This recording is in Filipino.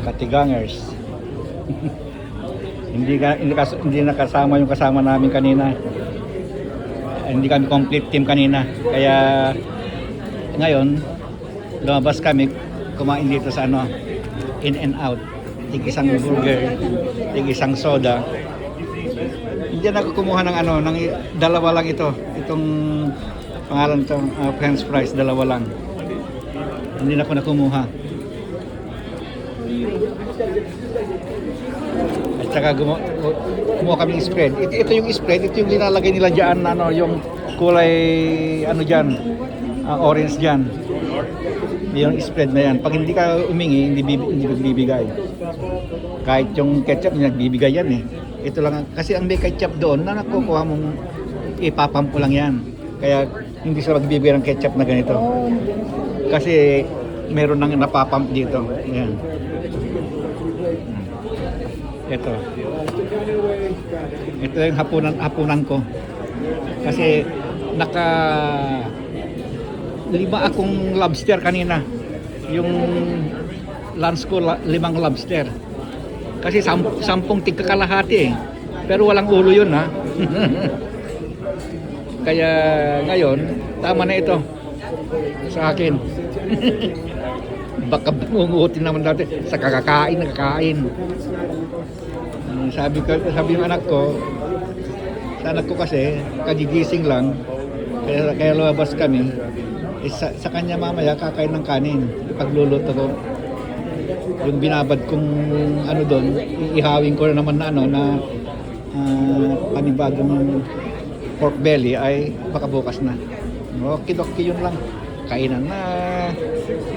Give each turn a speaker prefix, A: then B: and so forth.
A: Katigangers. Hindi nakasama yung kasama namin kanina. Hindi kami complete team kanina. Kaya ngayon lumabas kami kumain dito sa ano, In and Out. Tig-isang burger, tig-isang soda. Hindi na ako kumuha ng ano, ng dalawa lang ito. Itong pangalan to, French fries, dalawa lang. Hindi na ako nakumuha. At saka kumuha kami ng spread. Ito yung spread, ito yung nilalagay nila diyan, ano, yung kulay ano diyan, orange diyan. Yung spread na yan. Pag hindi ka umingi, hindi bibigay. Kahit yung ketchup, hindi nagbibigay yan eh. Ito lang, kasi ang may ketchup doon, na nakukuha mong ipapampo lang yan. Kaya hindi sila magbibigay ng ketchup na ganito. Kasi meron nang napapump dito. Ayan. Ito yung hapunan ko. Kasi lima akong lobster kanina. Yung lunch ko, 5 lobster. Kasi 10 tigkakalahati eh. Pero walang ulo yun ha. Kaya ngayon, tama na ito sa akin. Baka bungutin naman dati sa kakain. Sabi ng anak ko, kasi kagigising lang, kaya lumabas kami. Sa kanya mamaya kakain ng kanin. Pagluluto ko, yung binabad kong ano doon, ihawin ko na naman na ano na panibagong pork belly ay baka bukas na. Okay, yun lang. Kainan na.